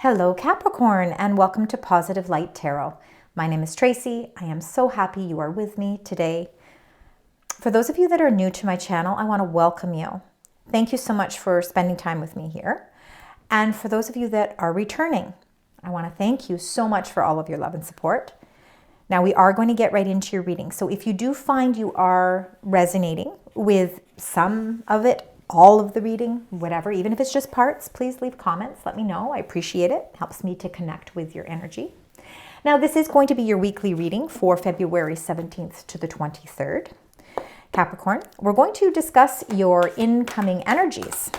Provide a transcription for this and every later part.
Hello Capricorn, and welcome to Positive Light Tarot. My name is Tracy. I am so happy you are with me today. For those of you that are new to my channel, I want to welcome you. Thank you so much for spending time with me here. And for those of you that are returning, I want to thank you so much for all of your love and support. Now we are going to get right into your reading. So if you do find you are resonating with some of it, all of the reading, whatever, even if it's just parts, please leave comments. Let me know. I appreciate it. It helps me to connect with your energy. Now, this is going to be your weekly reading for February 17th to the 23rd. Capricorn, we're going to discuss your incoming energies.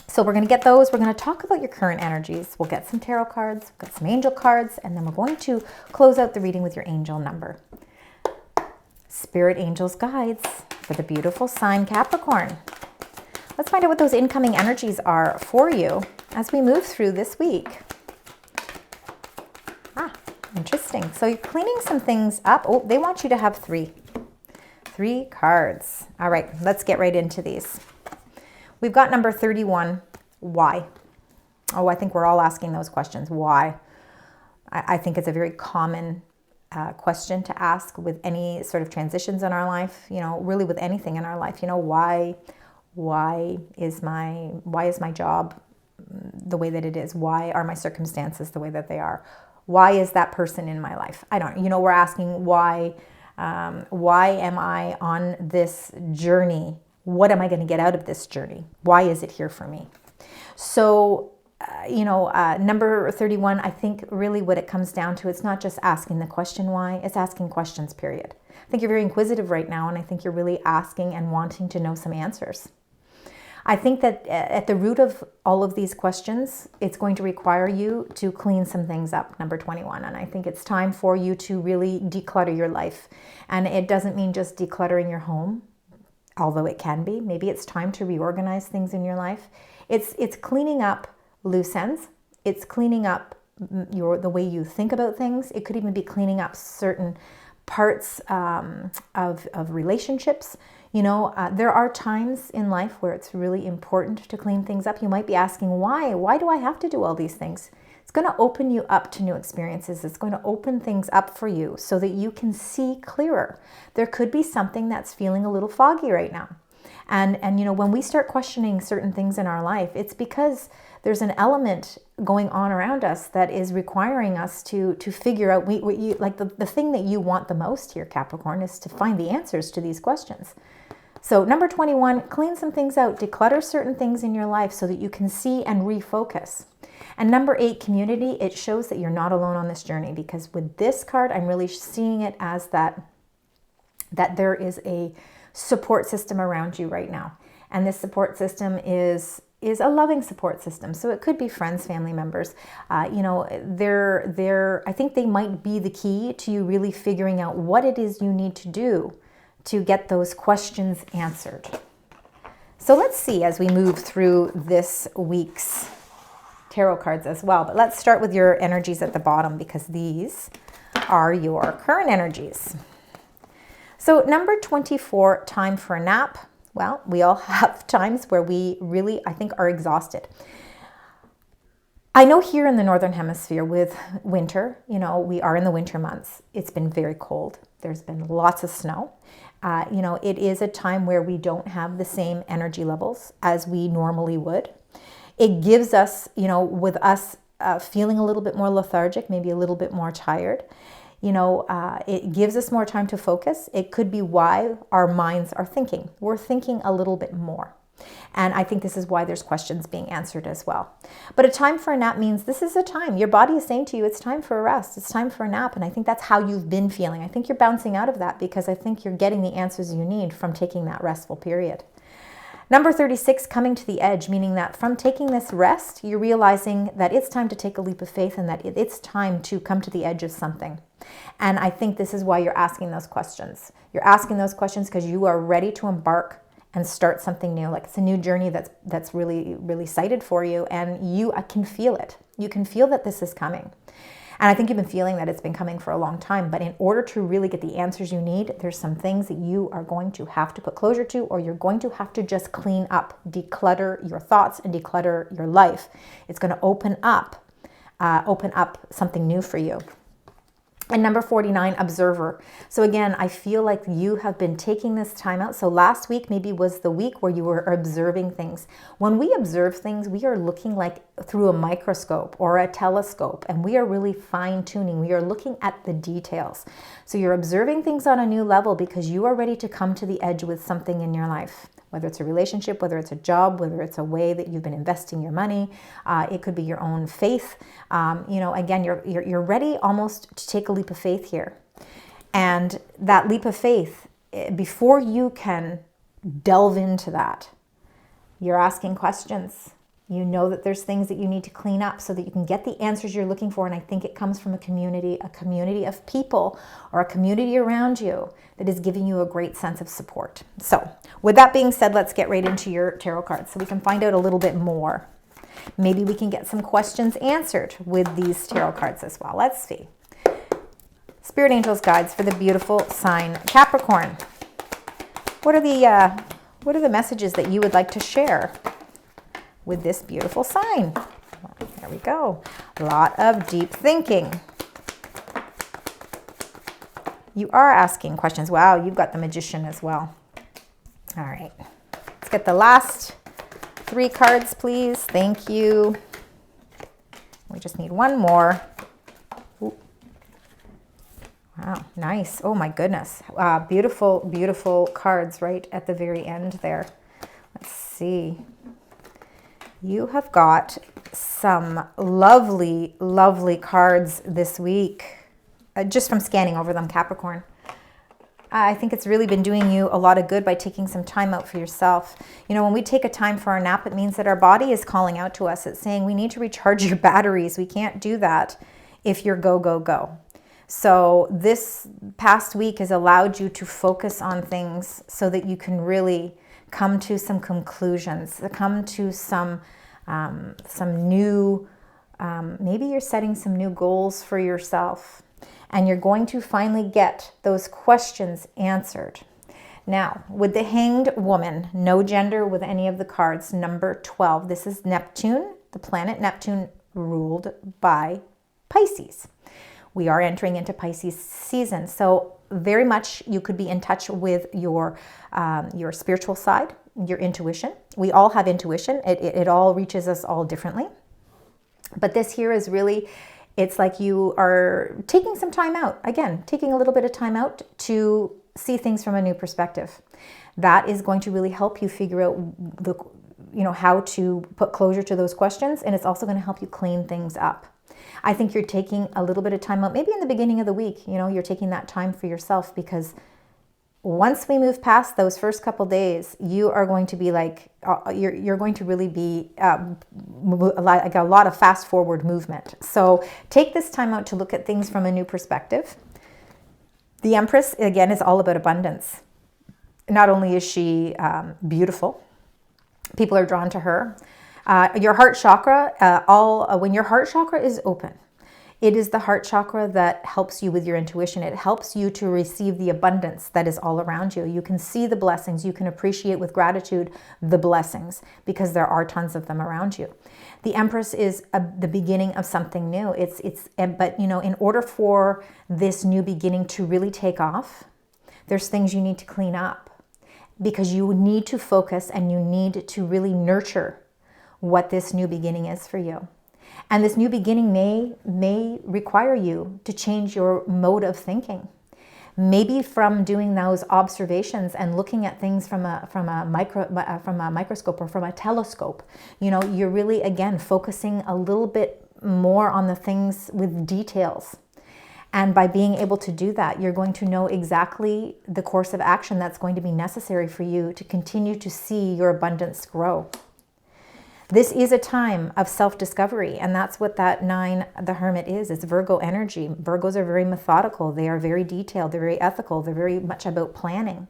So we're going to get those. We're going to talk about your current energies. We'll get some tarot cards, we'll get some angel cards, and then we're going to close out the reading with your angel number. Spirit angels guides for the beautiful sign Capricorn. Let's find out what those incoming energies are for you as we move through this week. Interesting. So you're cleaning some things up. Oh, they want you to have three cards. All right, let's get right into these. We've got number 31, why? Oh, I think we're all asking those questions. Why? I think it's a very common question to ask with any sort of transitions in our life, really with anything in our life. Why is my job the way that it is? Why are my circumstances the way that they are? Why is that person in my life? We're asking why am I on this journey? What am I going to get out of this journey? Why is it here for me? So, number 31, I think really what it comes down to, it's not just asking the question why, it's asking questions, period. I think you're very inquisitive right now, and I think you're really asking and wanting to know some answers. I think that at the root of all of these questions, it's going to require you to clean some things up, number 21. And I think it's time for you to really declutter your life. And it doesn't mean just decluttering your home, although it can be. Maybe it's time to reorganize things in your life. It's cleaning up loose ends. It's cleaning up the way you think about things. It could even be cleaning up certain parts of relationships. There are times in life where it's really important to clean things up. You might be asking, why? Why do I have to do all these things? It's going to open you up to new experiences. It's going to open things up for you so that you can see clearer. There could be something that's feeling a little foggy right now. And when we start questioning certain things in our life, it's because there's an element going on around us that is requiring us to figure out, the thing that you want the most here, Capricorn, is to find the answers to these questions. So number 21, clean some things out, declutter certain things in your life so that you can see and refocus. And number 8, community, it shows that you're not alone on this journey, because with this card, I'm really seeing it as that there is a support system around you right now. And this support system is a loving support system. So it could be friends, family members. I think they might be the key to you really figuring out what it is you need to do to get those questions answered. So let's see as we move through this week's tarot cards as well. But let's start with your energies at the bottom, because these are your current energies. So number 24, time for a nap. Well, we all have times where we really, I think, are exhausted. I know here in the Northern Hemisphere with winter, we are in the winter months. It's been very cold. There's been lots of snow. It is a time where we don't have the same energy levels as we normally would. It gives us, with us feeling a little bit more lethargic, maybe a little bit more tired, it gives us more time to focus. It could be why our minds are thinking. We're thinking a little bit more. And I think this is why there's questions being answered as well. But a time for a nap means this is a time. Your body is saying to you, it's time for a rest. It's time for a nap. And I think that's how you've been feeling. I think you're bouncing out of that because I think you're getting the answers you need from taking that restful period. Number 36, coming to the edge, meaning that from taking this rest, you're realizing that it's time to take a leap of faith and that it's time to come to the edge of something. And I think this is why you're asking those questions. You're asking those questions because you are ready to embark and start something new. Like it's a new journey that's really, really sighted for you, and I can feel it. You can feel that this is coming. And I think you've been feeling that it's been coming for a long time. But in order to really get the answers you need, there's some things that you are going to have to put closure to, or you're going to have to just clean up, declutter your thoughts and declutter your life. It's going to open up something new for you. And number 49, observer. So again, I feel like you have been taking this time out. So last week maybe was the week where you were observing things. When we observe things, we are looking like through a microscope or a telescope, and we are really fine tuning. We are looking at the details. So you're observing things on a new level because you are ready to come to the edge with something in your life. Whether it's a relationship, whether it's a job, whether it's a way that you've been investing your money, it could be your own faith. Again, you're ready almost to take a leap of faith here. And that leap of faith, before you can delve into that, you're asking questions. You know that there's things that you need to clean up so that you can get the answers you're looking for. And I think it comes from a community of people, or a community around you that is giving you a great sense of support. So with that being said, let's get right into your tarot cards so we can find out a little bit more. Maybe we can get some questions answered with these tarot cards as well. Let's see. Spirit Angels guides for the beautiful sign Capricorn. What are the messages that you would like to share with this beautiful sign? There we go. A lot of deep thinking. You are asking questions. Wow, you've got the Magician as well. All right. Let's get the last 3 cards, please. Thank you. We just need one more. Ooh. Wow, nice. Oh my goodness. Beautiful, beautiful cards right at the very end there. Let's see. You have got some lovely, lovely cards this week, just from scanning over them, Capricorn. I think it's really been doing you a lot of good by taking some time out for yourself. You know, when we take a time for our nap, it means that our body is calling out to us. It's saying, we need to recharge your batteries. We can't do that if you're go, go, go. So this past week has allowed you to focus on things so that you can really come to some conclusions, come to some new, maybe you're setting some new goals for yourself, and you're going to finally get those questions answered. Now, with the Hanged Woman, no gender with any of the cards, number 12. This is Neptune, the planet Neptune ruled by Pisces. We are entering into Pisces season, so very much you could be in touch with your spiritual side, your intuition. We all have intuition. It all reaches us all differently. But this here is really, it's like you are taking some time out. Again, taking a little bit of time out to see things from a new perspective. That is going to really help you figure out how to put closure to those questions, and it's also going to help you clean things up. I think you're taking a little bit of time out, maybe in the beginning of the week, you're taking that time for yourself, because once we move past those first couple days, you are going to be like, you're going to really be like a lot of fast forward movement. So take this time out to look at things from a new perspective. The Empress, again, is all about abundance. Not only is she beautiful, people are drawn to her. Your heart chakra, when your heart chakra is open, it is the heart chakra that helps you with your intuition. It helps you to receive the abundance that is all around you. You can see the blessings. You can appreciate with gratitude the blessings, because there are tons of them around you. The Empress is the beginning of something new. But in order for this new beginning to really take off, there's things you need to clean up, because you need to focus and you need to really nurture what this new beginning is for you. And this new beginning may require you to change your mode of thinking. Maybe from doing those observations and looking at things from a microscope or from a telescope, you're really, again, focusing a little bit more on the things with details. And by being able to do that, you're going to know exactly the course of action that's going to be necessary for you to continue to see your abundance grow. This is a time of self-discovery, and that's what that 9, the Hermit, is. It's Virgo energy. Virgos are very methodical. They are very detailed. They're very ethical. They're very much about planning.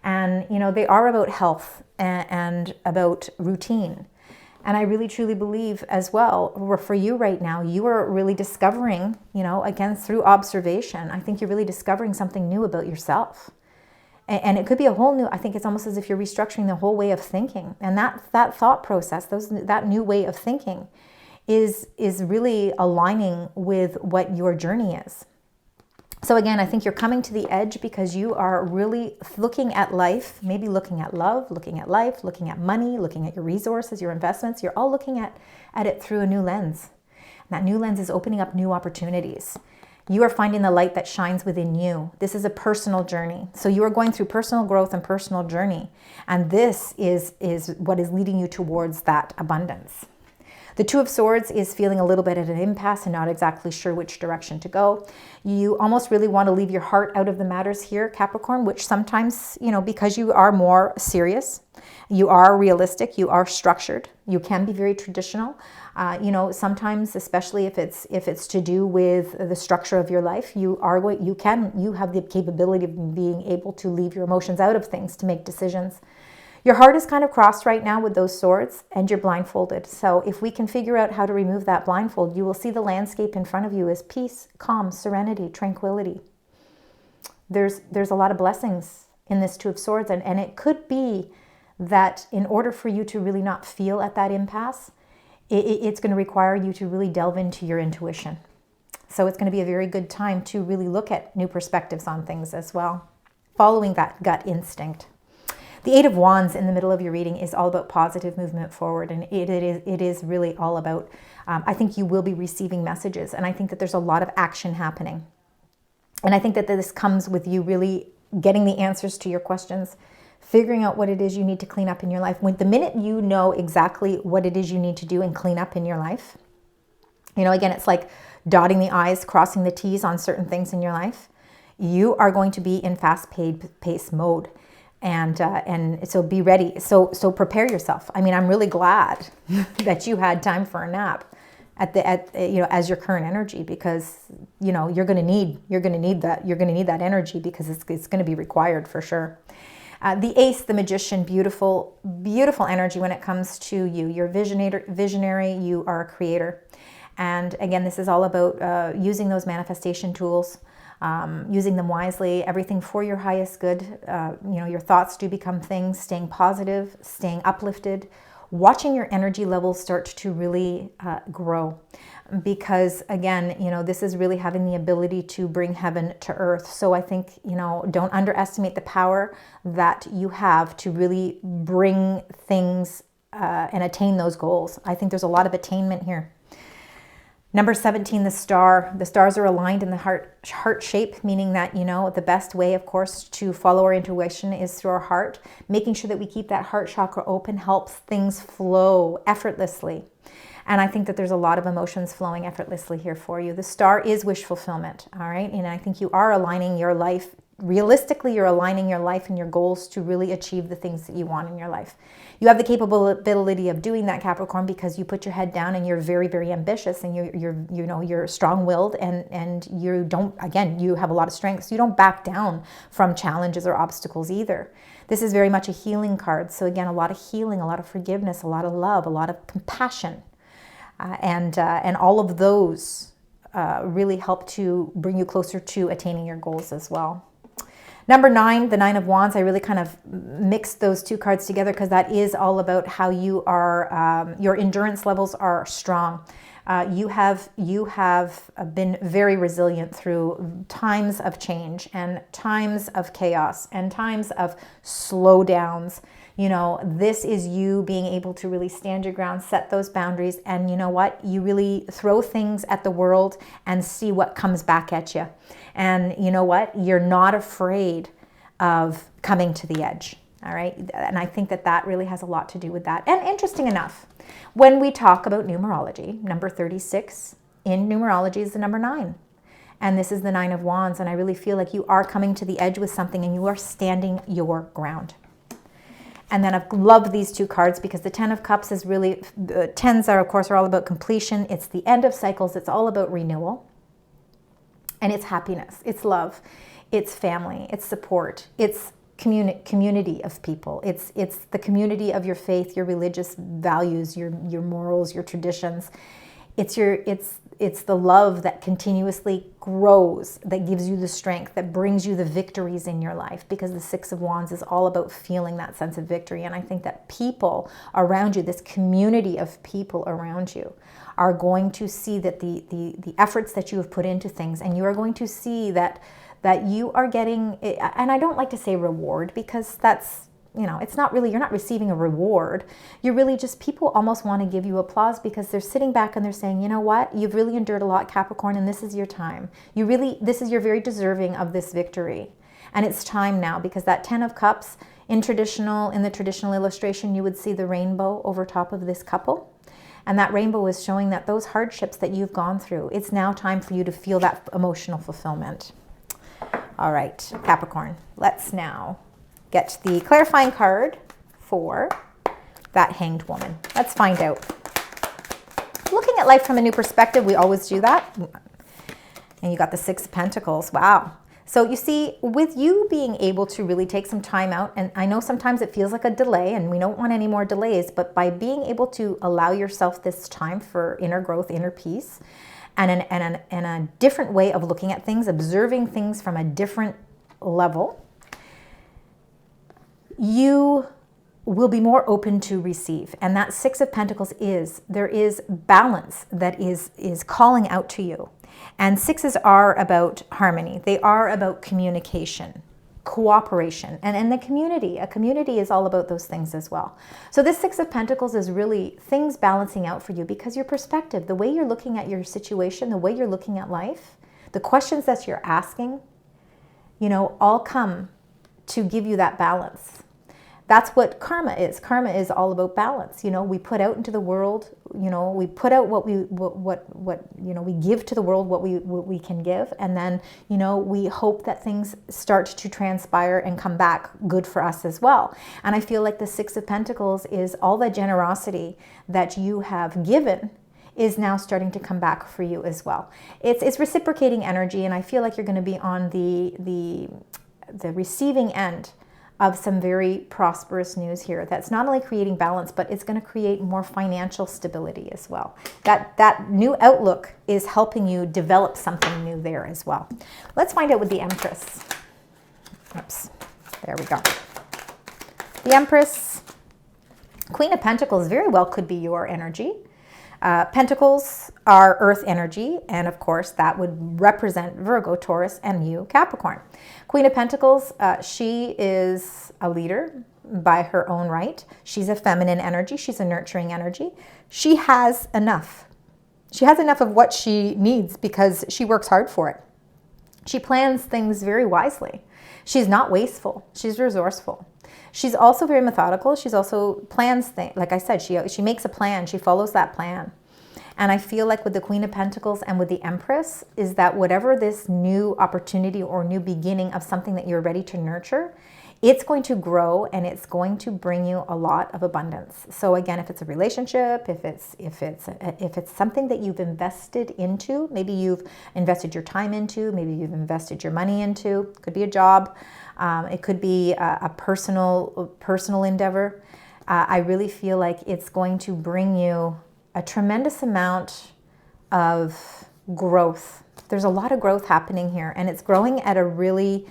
And, they are about health and about routine. And I really truly believe as well, for you right now, you are really discovering, again, through observation, I think you're really discovering something new about yourself. And it could be a whole new, I think it's almost as if you're restructuring the whole way of thinking. And that thought process, that new way of thinking is really aligning with what your journey is. So again, I think you're coming to the edge because you are really looking at life, maybe looking at love, looking at life, looking at money, looking at your resources, your investments. You're all looking at it through a new lens. And that new lens is opening up new opportunities. You are finding the light that shines within you. This is a personal journey. So you are going through personal growth and personal journey. And this is what is leading you towards that abundance. The Two of Swords is feeling a little bit at an impasse and not exactly sure which direction to go. You almost really want to leave your heart out of the matters here, Capricorn, which sometimes, because you are more serious, you are realistic, you are structured, you can be very traditional. Sometimes, especially if it's to do with the structure of your life, you have the capability of being able to leave your emotions out of things to make decisions. Your heart is kind of crossed right now with those swords, and you're blindfolded. So if we can figure out how to remove that blindfold, you will see the landscape in front of you as peace, calm, serenity, tranquility. There's a lot of blessings in this Two of Swords, and it could be that in order for you to really not feel at that impasse, it's going to require you to really delve into your intuition. So it's going to be a very good time to really look at new perspectives on things as well, following that gut instinct. The Eight of Wands in the middle of your reading is all about positive movement forward, and it is really all about, I think you will be receiving messages, and I think that there's a lot of action happening. And I think that this comes with you really getting the answers to your questions, figuring out what it is you need to clean up in your life. The minute you know exactly what it is you need to do and clean up in your life, again, it's like dotting the I's, crossing the T's on certain things in your life. You are going to be in fast-paced mode. And so be ready. So prepare yourself. I mean, I'm really glad that you had time for a nap as your current energy, because you're going to need that energy, because it's going to be required for sure. The Ace, the Magician, beautiful energy when it comes to you. You're visionary. You are a creator, and again, this is all about using those manifestation tools. Using them wisely, everything for your highest good. Your thoughts do become things, staying positive, staying uplifted, watching your energy levels start to really grow. Because again, this is really having the ability to bring heaven to earth. So I think, don't underestimate the power that you have to really bring things and attain those goals. I think there's a lot of attainment here. Number 17, the star. The stars are aligned in the heart shape, meaning that, the best way, of course, to follow our intuition is through our heart. Making sure that we keep that heart chakra open helps things flow effortlessly. And I think that there's a lot of emotions flowing effortlessly here for you. The star is wish fulfillment, all right? And I think you are aligning your life. Realistically, you're aligning your life and your goals to really achieve the things that you want in your life. You have the capability of doing that, Capricorn, because you put your head down and you're very, very ambitious, and you're strong-willed, and you have a lot of strength. So you don't back down from challenges or obstacles either. This is very much a healing card. So again, a lot of healing, a lot of forgiveness, a lot of love, a lot of compassion, and all of those really help to bring you closer to attaining your goals as well. Number 9, the Nine of Wands, I really kind of mixed those two cards together because that is all about how you are, your endurance levels are strong. You have been very resilient through times of change and times of chaos and times of slowdowns. This is you being able to really stand your ground, set those boundaries, and you know what? You really throw things at the world and see what comes back at you. And you know what? You're not afraid of coming to the edge, all right? And I think that really has a lot to do with that. And interesting enough, when we talk about numerology, number 36 in numerology is the number 9. And this is the Nine of Wands. And I really feel like you are coming to the edge with something and you are standing your ground. And then I love these two cards because the Ten of Cups is really, the tens are, of course, are all about completion. It's the end of cycles. It's all about renewal. And it's happiness. It's love. It's family. It's support. It's community of people. It's the community of your faith, your religious values, your morals, your traditions. It's the love that continuously grows, that gives you the strength, that brings you the victories in your life, because the Six of Wands is all about feeling that sense of victory. And I think that people around you, this community of people around you, are going to see that the efforts that you have put into things, and you are going to see that you are getting, and I don't like to say reward, because that's, it's not really, you're not receiving a reward. You're really just, people almost want to give you applause, because they're sitting back and they're saying, you know what, you've really endured a lot, Capricorn, and this is your time. You're very deserving of this victory. And it's time now, because that 10 of Cups, in the traditional illustration, you would see the rainbow over top of this couple. And that rainbow is showing that those hardships that you've gone through, it's now time for you to feel that emotional fulfillment. All right, Capricorn, let's now get the clarifying card for that Hanged Woman. Let's find out. Looking at life from a new perspective, we always do that. And you got the Six of Pentacles. Wow. So you see, with you being able to really take some time out, and I know sometimes it feels like a delay and we don't want any more delays, but by being able to allow yourself this time for inner growth, inner peace, and a different way of looking at things, observing things from a different level, you will be more open to receive. And that Six of Pentacles there is balance that is calling out to you. And sixes are about harmony. They are about communication, cooperation, and the community. A community is all about those things as well. So this Six of Pentacles is really things balancing out for you, because your perspective, the way you're looking at your situation, the way you're looking at life, the questions that you're asking, all come to give you that balance. That's what karma is. Karma is all about balance. We put out into the world, we put out what we give to the world, what we can give. And then, we hope that things start to transpire and come back good for us as well. And I feel like the Six of Pentacles is all the generosity that you have given is now starting to come back for you as well. It's reciprocating energy. And I feel like you're going to be on the receiving end of some very prosperous news here. That's not only creating balance, but it's going to create more financial stability as well. That new outlook is helping you develop something new there as well. Let's find out with the Empress. Oops, there we go. The Empress, Queen of Pentacles very well could be your energy. Pentacles are earth energy, and of course that would represent Virgo, Taurus, and you, Capricorn. Queen of Pentacles, she is a leader by her own right. She's a feminine energy. She's a nurturing energy. She has enough. She has enough of what she needs because she works hard for it. She plans things very wisely. She's not wasteful. She's resourceful. She's also very methodical. She's also plans things. Like I said, she makes a plan. She follows that plan. And I feel like with the Queen of Pentacles and with the Empress is that whatever this new opportunity or new beginning of something that you're ready to nurture, it's going to grow and it's going to bring you a lot of abundance. So again, if it's a relationship, if it's something that you've invested into, maybe you've invested your time into, maybe you've invested your money into, could be a job, it could be a personal endeavor. I really feel like it's going to bring you a tremendous amount of growth. There's a lot of growth happening here, and it's growing at a really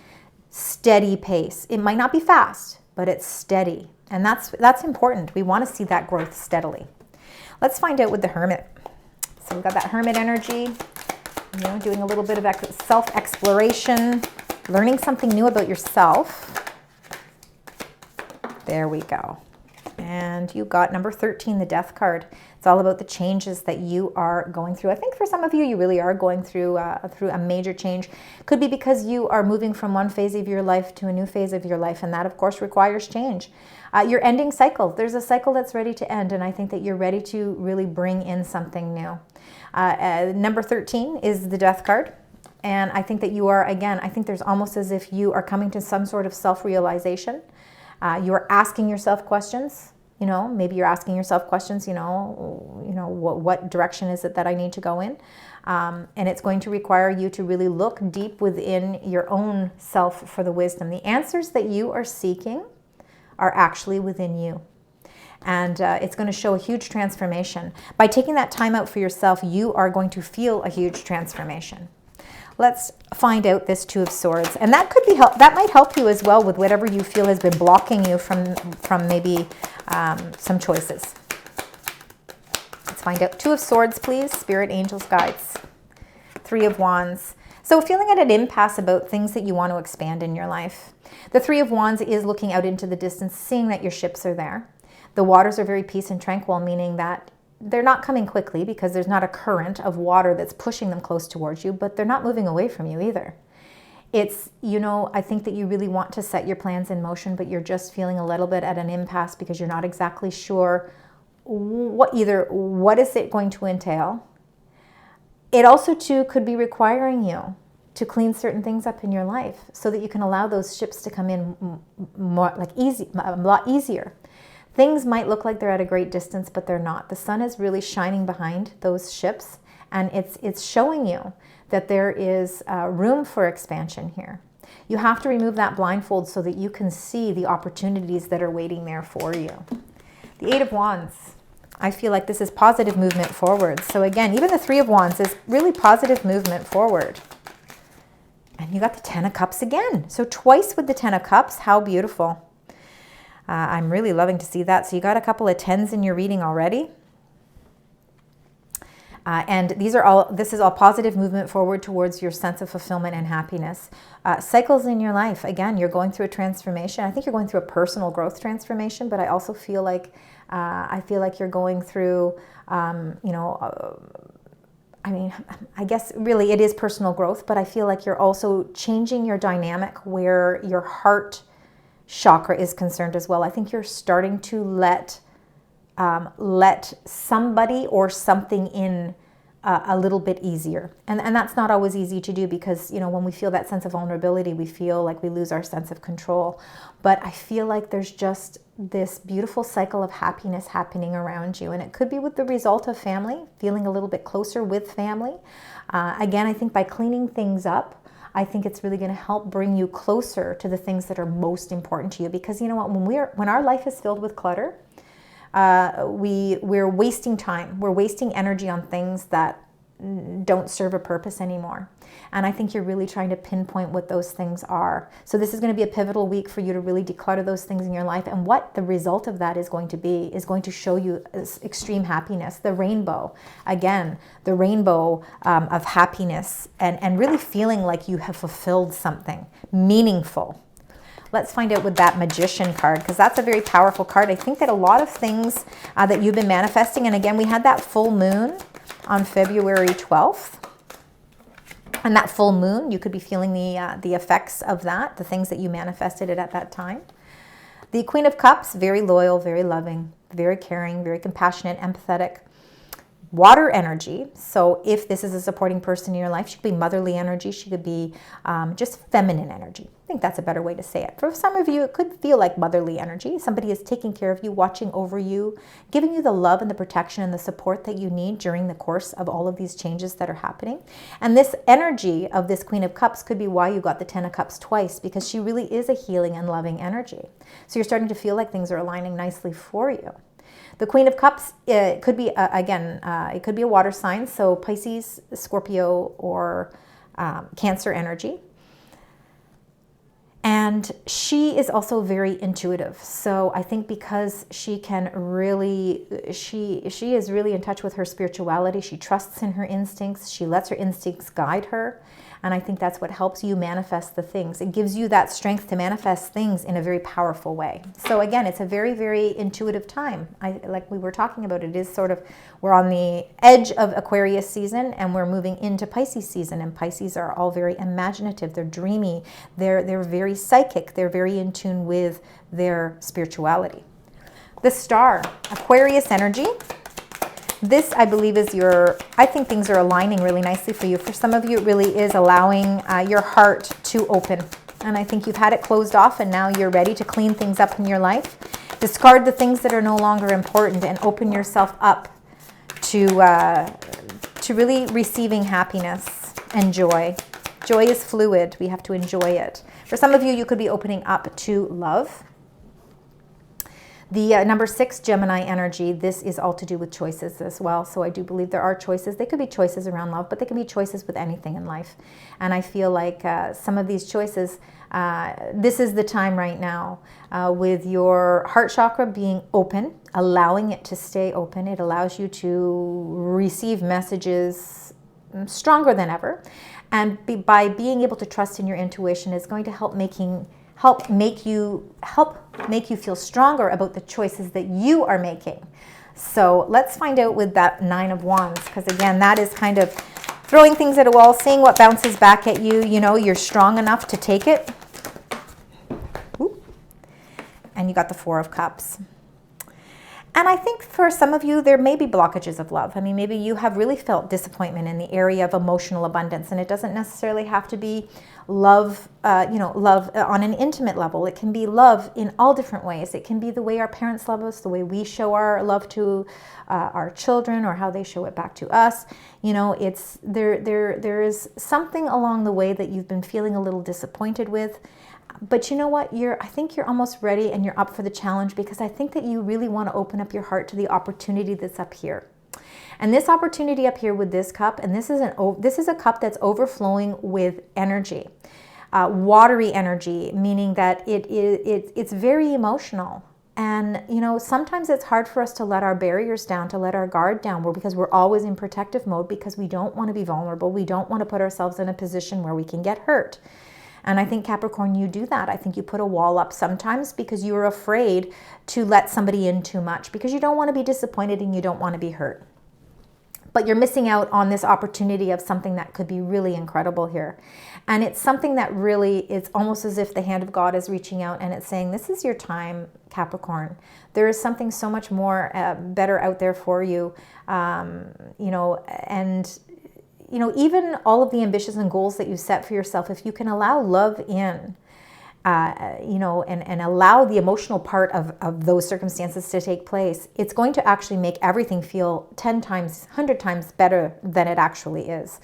steady pace. It might not be fast, but it's steady. And that's important. We want to see that growth steadily. Let's find out with the Hermit. So we've got that Hermit energy, doing a little bit of self-exploration, learning something new about yourself. There we go. And you got number 13, the Death card. It's all about the changes that you are going through. I think for some of you, you really are going through a major change. Could be because you are moving from one phase of your life to a new phase of your life, and that, of course, requires change. You're ending cycles. There's a cycle that's ready to end, and I think that you're ready to really bring in something new. Number 13 is the Death card. And I think that you are, again, I think there's almost as if you are coming to some sort of self-realization. You are asking yourself questions. You know, maybe you're asking yourself questions, what direction is it that I need to go in? And it's going to require you to really look deep within your own self for the wisdom. The answers that you are seeking are actually within you. And it's going to show a huge transformation. By taking that time out for yourself, you are going to feel a huge transformation. Let's find out this Two of Swords. And that could be that might help you as well with whatever you feel has been blocking you from maybe some choices. Let's find out. Two of Swords, please. Spirit, angels, guides. Three of Wands. So feeling at an impasse about things that you want to expand in your life. The Three of Wands is looking out into the distance, seeing that your ships are there. The waters are very peace and tranquil, meaning that they're not coming quickly because there's not a current of water that's pushing them close towards you, but they're not moving away from you either. It's, I think that you really want to set your plans in motion, but you're just feeling a little bit at an impasse because you're not exactly sure what is it going to entail. It also, too, could be requiring you to clean certain things up in your life so that you can allow those ships to come in a lot easier. Things might look like they're at a great distance, but they're not. The sun is really shining behind those ships, and it's showing you that there is room for expansion here. You have to remove that blindfold so that you can see the opportunities that are waiting there for you. The Eight of Wands. I feel like this is positive movement forward. So again, even the Three of Wands is really positive movement forward. And you got the Ten of Cups again. So twice with the Ten of Cups. How beautiful. I'm really loving to see that. So you got a couple of tens in your reading already. And this is all positive movement forward towards your sense of fulfillment and happiness. Cycles in your life. Again, you're going through a transformation. I think you're going through a personal growth transformation, but I also feel like you're going through, I guess really it is personal growth, but I feel like you're also changing your dynamic where your heart chakra is concerned as well. I think you're starting to let somebody or something in a little bit easier. And that's not always easy to do because, when we feel that sense of vulnerability, we feel like we lose our sense of control. But I feel like there's just this beautiful cycle of happiness happening around you. And it could be with the result of family, feeling a little bit closer with family. Again, I think by cleaning things up, I think it's really going to help bring you closer to the things that are most important to you. Because you know what, when our life is filled with clutter, we're wasting time. We're wasting energy on things that don't serve a purpose anymore. And I think you're really trying to pinpoint what those things are. So this is going to be a pivotal week for you to really declutter those things in your life. And what the result of that is going to be is going to show you extreme happiness. The rainbow, again, the rainbow of happiness and really feeling like you have fulfilled something meaningful. Let's find out with that Magician card, because that's a very powerful card. I think that a lot of things that you've been manifesting, and again, we had that full moon on February 12th. And that full moon, you could be feeling the effects of that, the things that you manifested at that time. The Queen of Cups, very loyal, very loving, very caring, very compassionate, empathetic. Water energy. So if this is a supporting person in your life, she could be motherly energy. She could be just feminine energy. I think that's a better way to say it. For some of you, it could feel like motherly energy. Somebody is taking care of you, watching over you, giving you the love and the protection and the support that you need during the course of all of these changes that are happening. And this energy of this Queen of Cups could be why you got the Ten of Cups twice, because she really is a healing and loving energy. So you're starting to feel like things are aligning nicely for you. The Queen of Cups, it could be, it could be a water sign, so Pisces, Scorpio, or Cancer energy. And she is also very intuitive. So I think because she can really, she is really in touch with her spirituality. She trusts in her instincts. She lets her instincts guide her. And I think that's what helps you manifest the things. It gives you that strength to manifest things in a very powerful way. So again, it's a very, very intuitive time. Like we were talking about, it is sort of, we're on the edge of Aquarius season and we're moving into Pisces season. And Pisces are all very imaginative. They're dreamy. They're very psychic. They're very in tune with their spirituality. The Star, Aquarius energy. This, I believe, is I think things are aligning really nicely for you. For some of you, it really is allowing your heart to open. And I think you've had it closed off and now you're ready to clean things up in your life. Discard the things that are no longer important and open yourself up to really receiving happiness and joy. Joy is fluid. We have to enjoy it. For some of you, you could be opening up to love. The number 6, Gemini energy, this is all to do with choices as well. So I do believe there are choices. They could be choices around love, but they can be choices with anything in life. And I feel like some of these choices, this is the time right now with your heart chakra being open, allowing it to stay open. It allows you to receive messages stronger than ever. And by being able to trust in your intuition is going to help make you feel stronger about the choices that you are making. So let's find out with that 9 of Wands, because again, that is kind of throwing things at a wall, seeing what bounces back at you. You know, you're strong enough to take it. Ooh. And you got the 4 of Cups. And I think for some of you, there may be blockages of love. I mean, maybe you have really felt disappointment in the area of emotional abundance, and it doesn't necessarily have to be love, love on an intimate level. It can be love in all different ways. It can be the way our parents love us, the way we show our love to our children, or how they show it back to us. You know, it's there is something along the way that you've been feeling a little disappointed with. But you know what? I think you're almost ready and you're up for the challenge, because I think that you really want to open up your heart to the opportunity that's up here. And this opportunity up here with this cup, and this is a cup that's overflowing with energy, watery energy, meaning that it's very emotional. And you know, sometimes it's hard for us to let our barriers down, to let our guard down, because we're always in protective mode, because we don't want to be vulnerable. We don't want to put ourselves in a position where we can get hurt. And I think, Capricorn, you do that. I think you put a wall up sometimes because you're afraid to let somebody in too much, because you don't want to be disappointed and you don't want to be hurt. But you're missing out on this opportunity of something that could be really incredible here. And it's something that really, it's almost as if the hand of God is reaching out and it's saying, this is your time, Capricorn. There is something so much more better out there for you, you know, and you know, even all of the ambitions and goals that you set for yourself, if you can allow love in, you know, and allow the emotional part of those circumstances to take place, it's going to actually make everything feel 10 times, 100 times better than it actually is.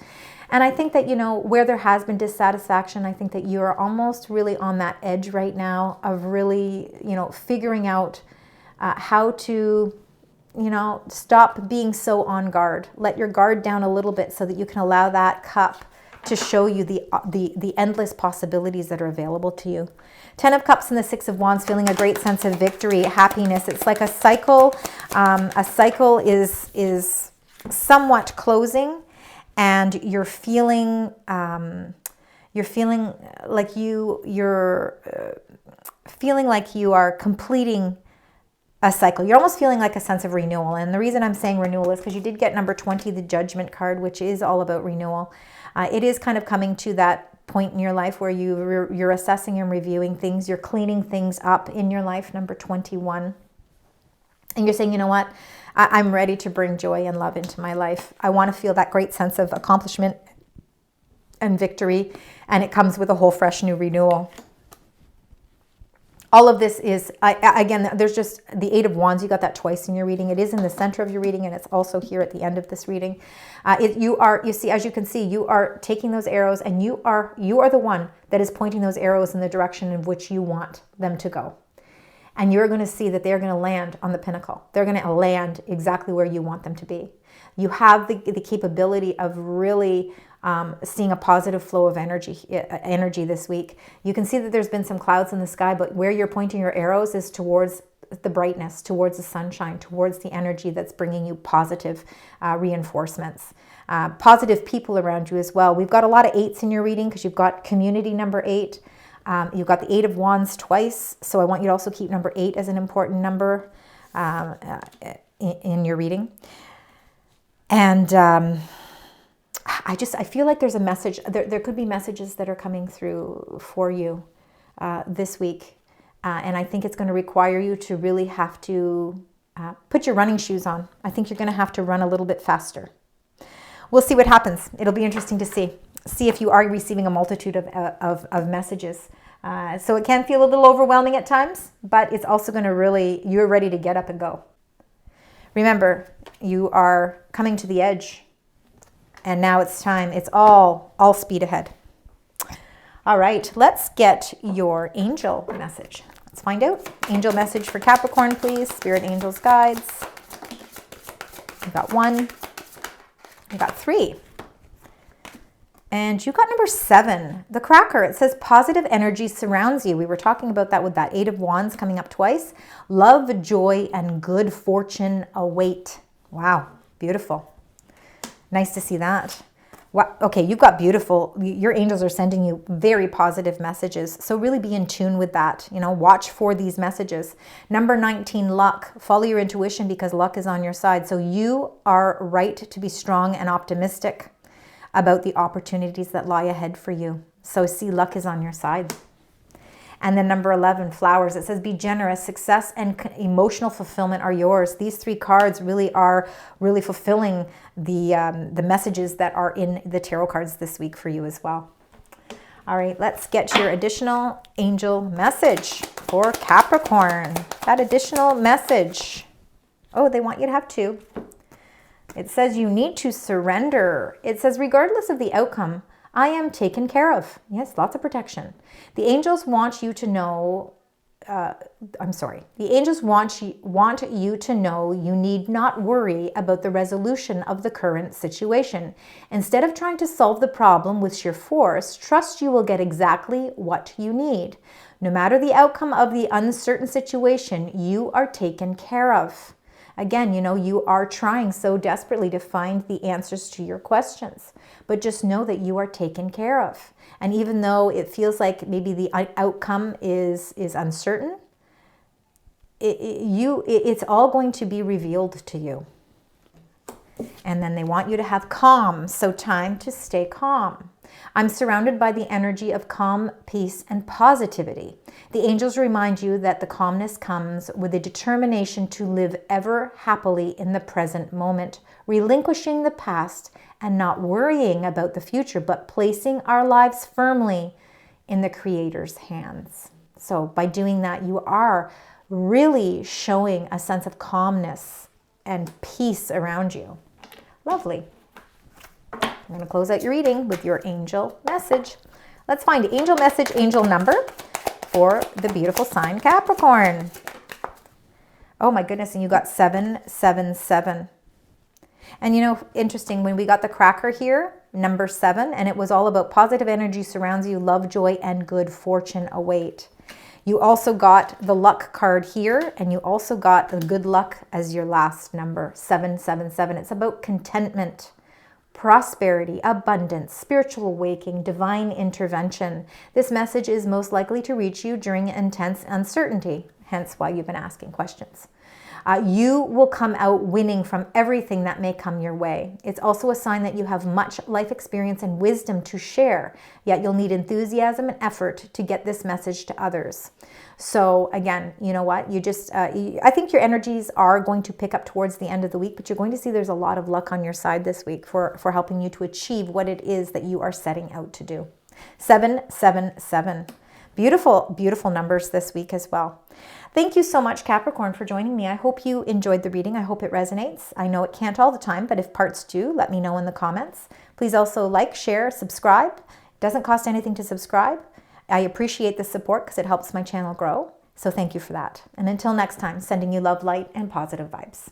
And I think that, you know, where there has been dissatisfaction, I think that you are almost really on that edge right now of really, you know, figuring out how to, you know, stop being so on guard. Let your guard down a little bit so that you can allow that cup to show you the endless possibilities that are available to you. 10 of Cups and the 6 of Wands, feeling a great sense of victory, happiness. It's like a cycle. A cycle is somewhat closing, and you're feeling like you're feeling like you are completing a cycle. You're almost feeling like a sense of renewal. And the reason I'm saying renewal is because you did get number 20, the Judgment card, which is all about renewal. It is kind of coming to that point in your life where you're assessing and reviewing things. You're cleaning things up in your life, number 21. And you're saying, you know what? I'm ready to bring joy and love into my life. I want to feel that great sense of accomplishment and victory. And it comes with a whole fresh new renewal. All of this is, again, there's just the 8 of Wands. You got that twice in your reading. It is in the center of your reading, and it's also here at the end of this reading. You see, as you can see, you are taking those arrows, and you are the one that is pointing those arrows in the direction in which you want them to go. And you're going to see that they're going to land on the pinnacle. They're going to land exactly where you want them to be. You have the capability of really seeing a positive flow of energy this week. You can see that there's been some clouds in the sky, but where you're pointing your arrows is towards the brightness, towards the sunshine, towards the energy that's bringing you positive reinforcements. Positive people around you as well. We've got a lot of 8s in your reading because you've got community number 8. You've got the 8 of Wands twice, so I want you to also keep number 8 as an important number in your reading. And I feel like there's a message. There could be messages that are coming through for you this week. And I think it's going to require you to really have to put your running shoes on. I think you're going to have to run a little bit faster. We'll see what happens. It'll be interesting to see if you are receiving a multitude of messages So it can feel a little overwhelming at times, but it's also going to really, you're ready to get up and go. Remember, you are coming to the edge, and now it's time. It's all speed ahead. All right, let's get your angel message. Let's find out. Angel message for Capricorn, please. Spirit, angels, guides. You got 1. You got 3. And you got number 7, the cracker. It says positive energy surrounds you. We were talking about that with that 8 of Wands coming up twice. Love, joy, and good fortune await. Wow, beautiful. Nice to see that. Wow. Okay, you've got beautiful, your angels are sending you very positive messages. So really be in tune with that. You know, watch for these messages. Number 19, luck. Follow your intuition because luck is on your side. So you are right to be strong and optimistic about the opportunities that lie ahead for you. So see, luck is on your side. And then number 11, flowers. It says be generous. Success and emotional fulfillment are yours. These 3 cards really are fulfilling the messages that are in the tarot cards this week for you as well. All right, let's get your additional angel message for Capricorn. That additional message. Oh, they want you to have 2. It says you need to surrender. It says regardless of the outcome, I am taken care of. Yes, lots of protection. The angels want you to know, the angels want you to know you need not worry about the resolution of the current situation. Instead of trying to solve the problem with sheer force, trust you will get exactly what you need. No matter the outcome of the uncertain situation, you are taken care of. Again, you know, you are trying so desperately to find the answers to your questions, but just know that you are taken care of. And even though it feels like maybe the outcome is uncertain, it's all going to be revealed to you. And then they want you to have calm, so time to stay calm. I'm surrounded by the energy of calm, peace, and positivity. The angels remind you that the calmness comes with a determination to live ever happily in the present moment, relinquishing the past and not worrying about the future, but placing our lives firmly in the Creator's hands. So by doing that, you are really showing a sense of calmness and peace around you. Lovely. I'm going to close out your reading with your angel message. Let's find angel message, angel number for the beautiful sign Capricorn. Oh my goodness, and you got 777. And you know, interesting, when we got the cracker here, number 7, and it was all about positive energy surrounds you, love, joy, and good fortune await. You also got the luck card here, and you also got the good luck as your last number, 777. It's about contentment, prosperity, abundance, spiritual awakening, divine intervention. This message is most likely to reach you during intense uncertainty, hence why you've been asking questions. You will come out winning from everything that may come your way. It's also a sign that you have much life experience and wisdom to share, yet you'll need enthusiasm and effort to get this message to others. So again, you know what? I think your energies are going to pick up towards the end of the week, but you're going to see there's a lot of luck on your side this week for helping you to achieve what it is that you are setting out to do. 777. Beautiful, beautiful numbers this week as well. Thank you so much, Capricorn, for joining me. I hope you enjoyed the reading. I hope it resonates. I know it can't all the time, but if parts do, let me know in the comments. Please also like, share, subscribe. It doesn't cost anything to subscribe. I appreciate the support because it helps my channel grow. So thank you for that. And until next time, sending you love, light, and positive vibes.